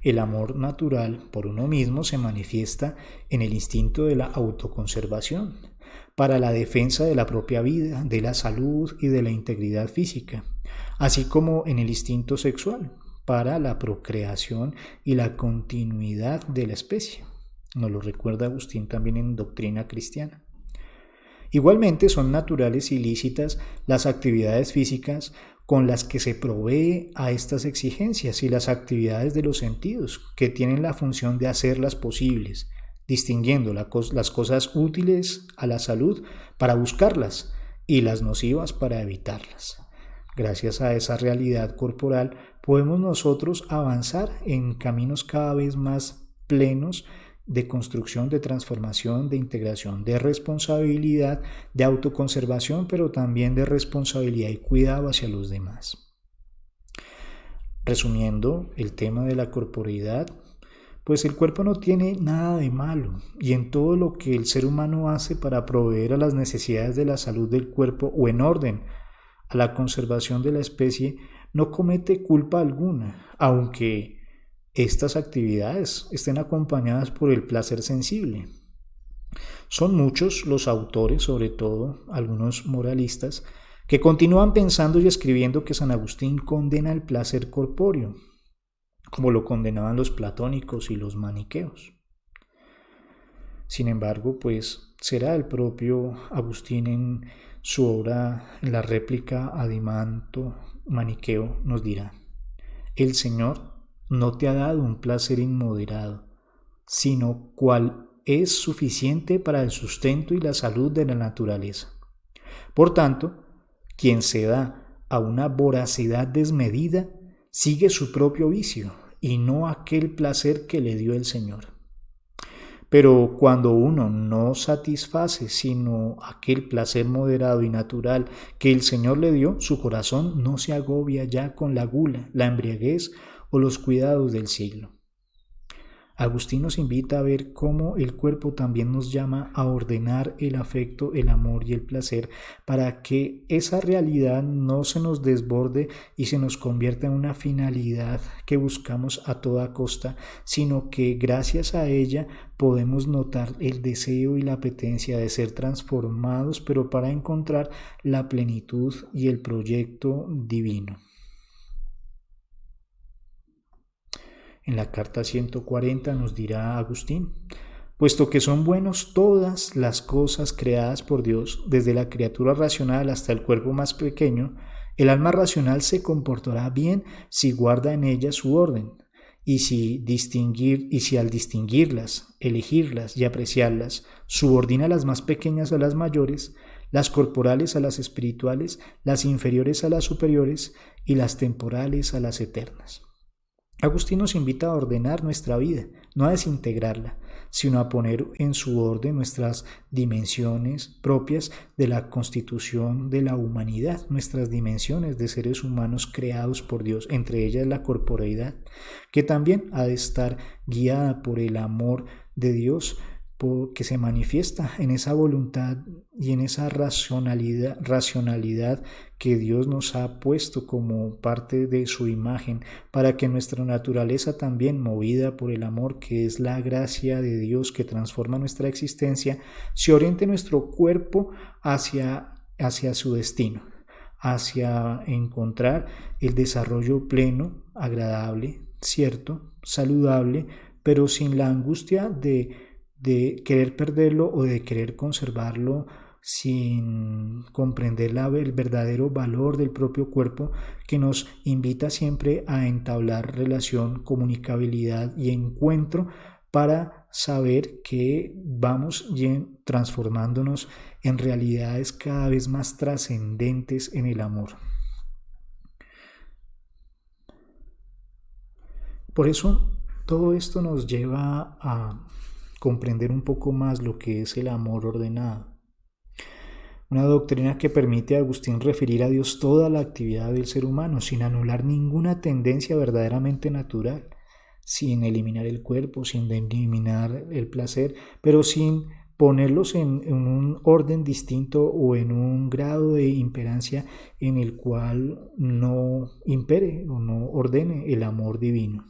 Speaker 1: El amor natural por uno mismo se manifiesta en el instinto de la autoconservación, para la defensa de la propia vida, de la salud y de la integridad física, así como en el instinto sexual, para la procreación y la continuidad de la especie. Nos lo recuerda Agustín también en Doctrina Cristiana. Igualmente son naturales y lícitas las actividades físicas con las que se provee a estas exigencias y las actividades de los sentidos que tienen la función de hacerlas posibles, distinguiendo las cosas útiles a la salud para buscarlas y las nocivas para evitarlas. Gracias a esa realidad corporal podemos nosotros avanzar en caminos cada vez más plenos de construcción, de transformación, de integración, de responsabilidad, de autoconservación, pero también de responsabilidad y cuidado hacia los demás. Resumiendo el tema de la corporeidad, pues el cuerpo no tiene nada de malo, y en todo lo que el ser humano hace para proveer a las necesidades de la salud del cuerpo o en orden a la conservación de la especie, no comete culpa alguna, aunque estas actividades estén acompañadas por el placer sensible. Son muchos los autores, sobre todo algunos moralistas, que continúan pensando y escribiendo que San Agustín condena el placer corpóreo, como lo condenaban los platónicos y los maniqueos. Sin embargo, pues será el propio Agustín en su obra, en la réplica a Dimanto Maniqueo, nos dirá: el Señor no te ha dado un placer inmoderado, sino cual es suficiente para el sustento y la salud de la naturaleza. Por tanto, quien se da a una voracidad desmedida sigue su propio vicio y no aquel placer que le dio el Señor. Pero cuando uno no satisface sino aquel placer moderado y natural que el Señor le dio, su corazón no se agobia ya con la gula, la embriaguez o los cuidados del siglo. Agustín nos invita a ver cómo el cuerpo también nos llama a ordenar el afecto, el amor y el placer para que esa realidad no se nos desborde y se nos convierta en una finalidad que buscamos a toda costa, sino que gracias a ella podemos notar el deseo y la apetencia de ser transformados, pero para encontrar la plenitud y el proyecto divino. En la carta 140 nos dirá Agustín: puesto que son buenos todas las cosas creadas por Dios, desde la criatura racional hasta el cuerpo más pequeño, el alma racional se comportará bien si guarda en ellas su orden, y si al distinguirlas, elegirlas y apreciarlas, subordina las más pequeñas a las mayores, las corporales a las espirituales, las inferiores a las superiores y las temporales a las eternas. Agustín nos invita a ordenar nuestra vida, no a desintegrarla, sino a poner en su orden nuestras dimensiones propias de la constitución de la humanidad, nuestras dimensiones de seres humanos creados por Dios, entre ellas la corporeidad, que también ha de estar guiada por el amor de Dios, que se manifiesta en esa voluntad y en esa racionalidad que Dios nos ha puesto como parte de su imagen, para que nuestra naturaleza también, movida por el amor que es la gracia de Dios que transforma nuestra existencia, se oriente nuestro cuerpo hacia su destino, hacia encontrar el desarrollo pleno, agradable, cierto, saludable, pero sin la angustia de querer perderlo o de querer conservarlo, sin comprender el verdadero valor del propio cuerpo, que nos invita siempre a entablar relación, comunicabilidad y encuentro para saber que vamos transformándonos en realidades cada vez más trascendentes en el amor. Por eso todo esto nos lleva a comprender un poco más lo que es el amor ordenado. Una doctrina que permite a Agustín referir a Dios toda la actividad del ser humano, sin anular ninguna tendencia verdaderamente natural, sin eliminar el cuerpo, sin eliminar el placer, pero sin ponerlos en un orden distinto o en un grado de imperancia en el cual no impere o no ordene el amor divino.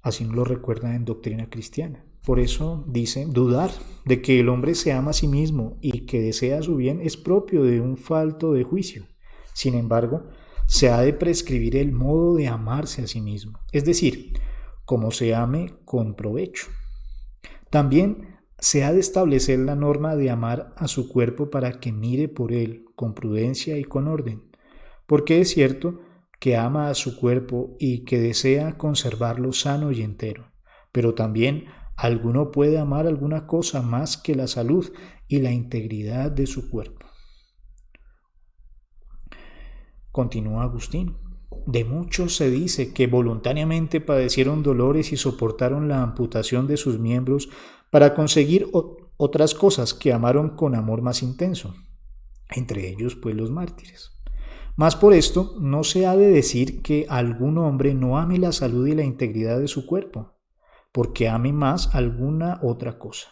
Speaker 1: Así nos lo recuerda en Doctrina Cristiana. Por eso dice: dudar de que el hombre se ama a sí mismo y que desea su bien es propio de un falto de juicio. Sin embargo, se ha de prescribir el modo de amarse a sí mismo, es decir, cómo se ame con provecho. También se ha de establecer la norma de amar a su cuerpo para que mire por él con prudencia y con orden, porque es cierto que ama a su cuerpo y que desea conservarlo sano y entero, pero también alguno puede amar alguna cosa más que la salud y la integridad de su cuerpo. Continúa Agustín: de muchos se dice que voluntariamente padecieron dolores y soportaron la amputación de sus miembros para conseguir otras cosas que amaron con amor más intenso, entre ellos pues los mártires. Mas por esto no se ha de decir que algún hombre no ame la salud y la integridad de su cuerpo, porque ame más alguna otra cosa.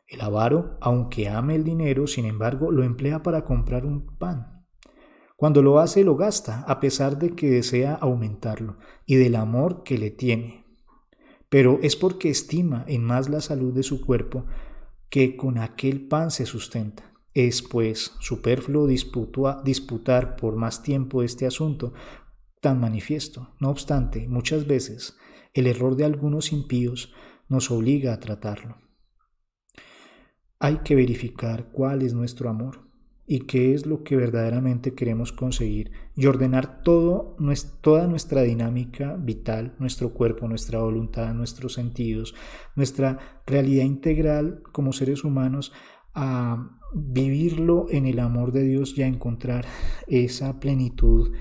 Speaker 1: El avaro, aunque ame el dinero, sin embargo, lo emplea para comprar un pan. Cuando lo hace, lo gasta, a pesar de que desea aumentarlo y del amor que le tiene. Pero es porque estima en más la salud de su cuerpo que con aquel pan se sustenta. Es, pues, superfluo disputar por más tiempo este asunto tan manifiesto. No obstante, muchas veces el error de algunos impíos nos obliga a tratarlo. Hay que verificar cuál es nuestro amor y qué es lo que verdaderamente queremos conseguir y ordenar toda nuestra dinámica vital, nuestro cuerpo, nuestra voluntad, nuestros sentidos, nuestra realidad integral como seres humanos, a vivirlo en el amor de Dios y a encontrar esa plenitud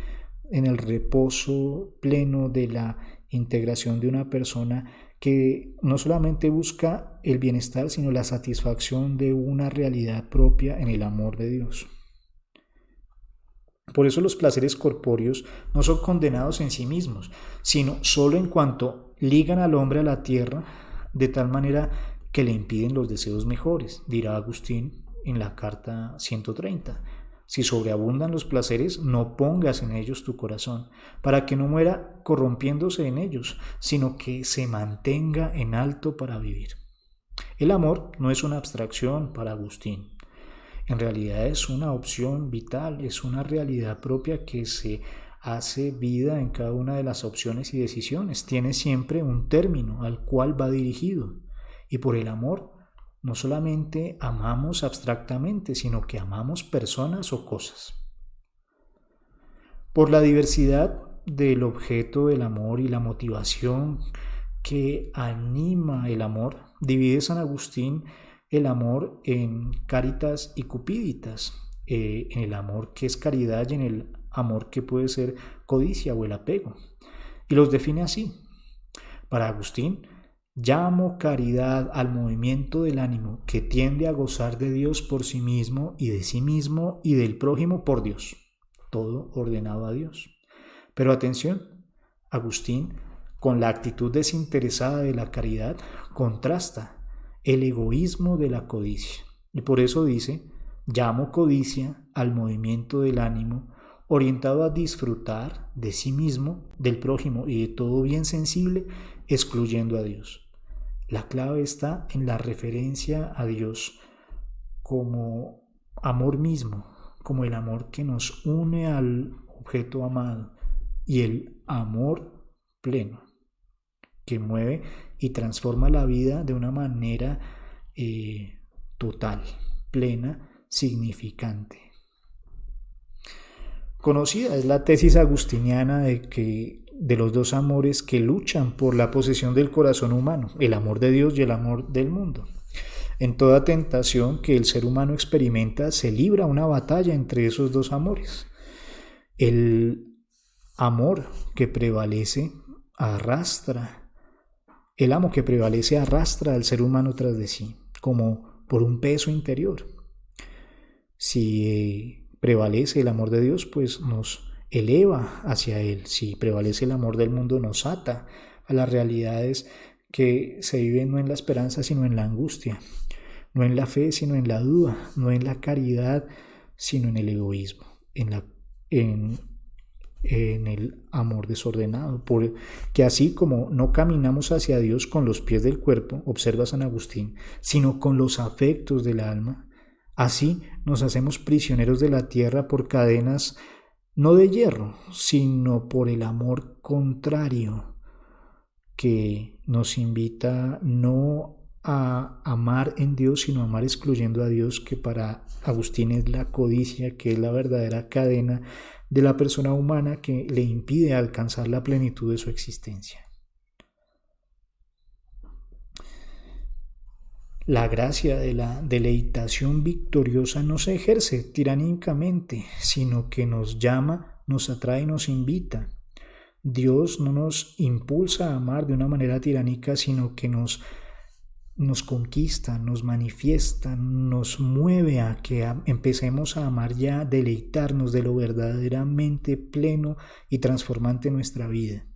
Speaker 1: en el reposo pleno de la integración de una persona que no solamente busca el bienestar, sino la satisfacción de una realidad propia en el amor de Dios. Por eso los placeres corpóreos no son condenados en sí mismos, sino solo en cuanto ligan al hombre a la tierra, de tal manera que le impiden los deseos mejores, dirá Agustín en la carta 130. Si sobreabundan los placeres, no pongas en ellos tu corazón, para que no muera corrompiéndose en ellos, sino que se mantenga en alto para vivir. El amor no es una abstracción para Agustín. En realidad es una opción vital, es una realidad propia que se hace vida en cada una de las opciones y decisiones. Tiene siempre un término al cual va dirigido. Y por el amor no solamente amamos abstractamente, sino que amamos personas o cosas. Por la diversidad del objeto del amor y la motivación que anima el amor, divide San Agustín el amor en caritas y cupiditas, en el amor que es caridad y en el amor que puede ser codicia o el apego. Y los define así. Para Agustín, llamo caridad al movimiento del ánimo que tiende a gozar de Dios por sí mismo y de sí mismo y del prójimo por Dios, todo ordenado a Dios. Pero atención, Agustín, con la actitud desinteresada de la caridad, contrasta el egoísmo de la codicia. Y por eso dice, llamo codicia al movimiento del ánimo orientado a disfrutar de sí mismo, del prójimo y de todo bien sensible, excluyendo a Dios. La clave está en la referencia a Dios como amor mismo, como el amor que nos une al objeto amado y el amor pleno que mueve y transforma la vida de una manera total, plena, significante. Conocida es la tesis agustiniana de los dos amores que luchan por la posesión del corazón humano, el amor de Dios y el amor del mundo. En toda tentación que el ser humano experimenta, se libra una batalla entre esos dos amores. El amor que prevalece el amo que prevalece arrastra al ser humano tras de sí, como por un peso interior. Si prevalece el amor de Dios, pues nos eleva hacia Él. Si prevalece el amor del mundo, nos ata a las realidades que se viven no en la esperanza, sino en la angustia, no en la fe, sino en la duda, no en la caridad, sino en el egoísmo, en el amor desordenado, porque así como no caminamos hacia Dios con los pies del cuerpo, observa San Agustín, sino con los afectos del alma, así nos hacemos prisioneros de la tierra por cadenas no de hierro, sino por el amor contrario que nos invita no a amar en Dios, sino a amar excluyendo a Dios, que para Agustín es la codicia, que es la verdadera cadena de la persona humana que le impide alcanzar la plenitud de su existencia. La gracia de la deleitación victoriosa no se ejerce tiránicamente, sino que nos llama, nos atrae y nos invita. Dios no nos impulsa a amar de una manera tiránica, sino que nos conquista, nos manifiesta, nos mueve a que empecemos a amar ya, a deleitarnos de lo verdaderamente pleno y transformante en nuestra vida.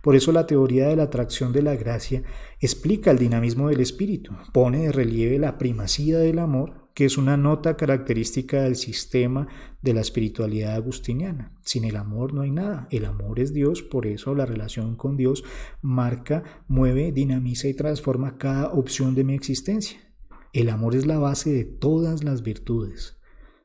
Speaker 1: Por eso la teoría de la atracción de la gracia explica el dinamismo del espíritu, pone de relieve la primacía del amor, que es una nota característica del sistema de la espiritualidad agustiniana. Sin el amor no hay nada, el amor es Dios, por eso la relación con Dios marca, mueve, dinamiza y transforma cada opción de mi existencia. El amor es la base de todas las virtudes,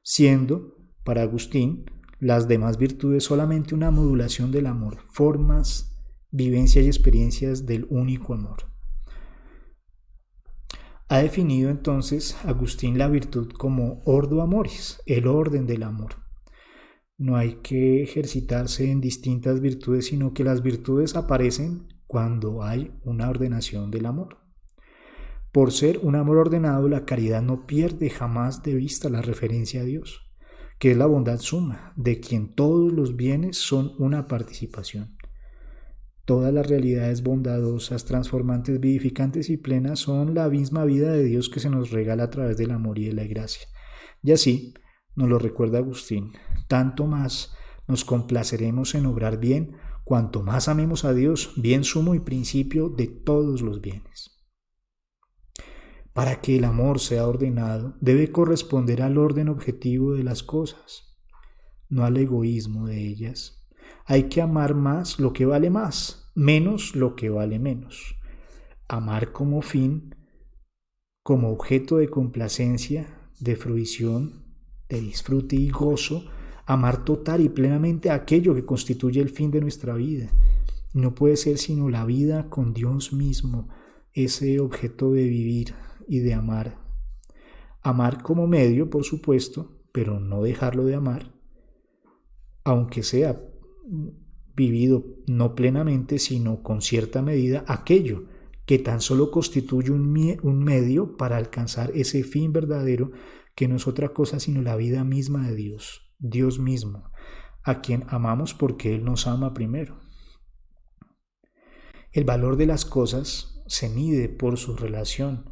Speaker 1: siendo, para Agustín, las demás virtudes solamente una modulación del amor, formas, vivencias y experiencias del único amor. Ha definido entonces Agustín la virtud como ordo amoris, el orden del amor. No hay que ejercitarse en distintas virtudes, sino que las virtudes aparecen cuando hay una ordenación del amor. Por ser un amor ordenado, la caridad no pierde jamás de vista la referencia a Dios, que es la bondad suma, de quien todos los bienes son una participación. Todas las realidades bondadosas, transformantes, vivificantes y plenas son la misma vida de Dios que se nos regala a través del amor y de la gracia. Y así, nos lo recuerda Agustín, tanto más nos complaceremos en obrar bien, cuanto más amemos a Dios, bien sumo y principio de todos los bienes. Para que el amor sea ordenado, debe corresponder al orden objetivo de las cosas, no al egoísmo de ellas. Hay que amar más lo que vale más, menos lo que vale menos. Amar como fin, como objeto de complacencia, de fruición, de disfrute y gozo, amar total y plenamente aquello que constituye el fin de nuestra vida. No puede ser sino la vida con Dios mismo, ese objeto de vivir y de amar. Amar como medio, por supuesto, pero no dejarlo de amar, aunque sea vivido no plenamente, sino con cierta medida, aquello que tan solo constituye un medio para alcanzar ese fin verdadero que no es otra cosa sino la vida misma de Dios, Dios mismo, a quien amamos porque Él nos ama primero. El valor de las cosas se mide por su relación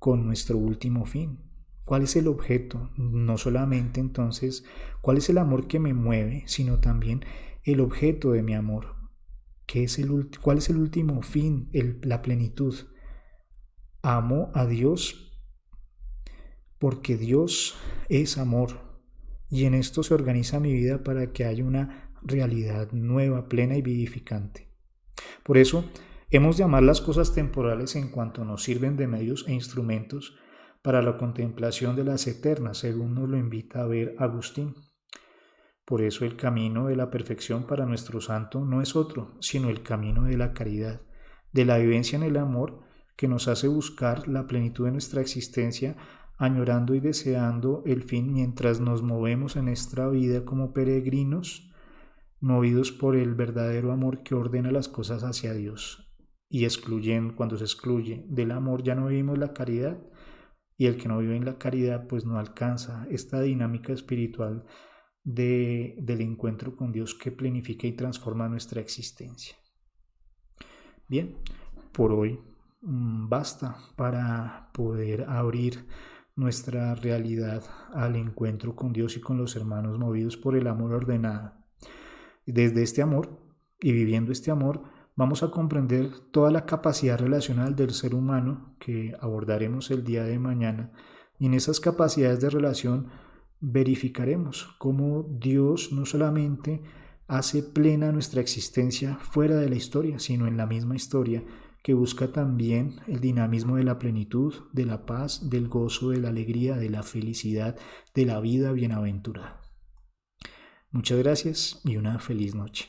Speaker 1: con nuestro último fin. ¿Cuál es el objeto? No solamente entonces, ¿cuál es el amor que me mueve? Sino también el objeto de mi amor. ¿Cuál es el último fin? La plenitud. Amo a Dios porque Dios es amor. Y en esto se organiza mi vida para que haya una realidad nueva, plena y vivificante. Por eso, hemos de amar las cosas temporales en cuanto nos sirven de medios e instrumentos para la contemplación de las eternas, según nos lo invita a ver Agustín. Por eso el camino de la perfección para nuestro santo no es otro, sino el camino de la caridad, de la vivencia en el amor que nos hace buscar la plenitud de nuestra existencia, añorando y deseando el fin mientras nos movemos en esta vida como peregrinos, movidos por el verdadero amor que ordena las cosas hacia Dios. Y cuando se excluye del amor ya no vivimos la caridad, y el que no vive en la caridad pues no alcanza esta dinámica espiritual del encuentro con Dios que planifica y transforma nuestra existencia. Bien, por hoy basta para poder abrir nuestra realidad al encuentro con Dios y con los hermanos movidos por el amor ordenado. Desde este amor y viviendo este amor, vamos a comprender toda la capacidad relacional del ser humano que abordaremos el día de mañana, y en esas capacidades de relación verificaremos cómo Dios no solamente hace plena nuestra existencia fuera de la historia, sino en la misma historia, que busca también el dinamismo de la plenitud, de la paz, del gozo, de la alegría, de la felicidad, de la vida bienaventurada. Muchas gracias y una feliz noche.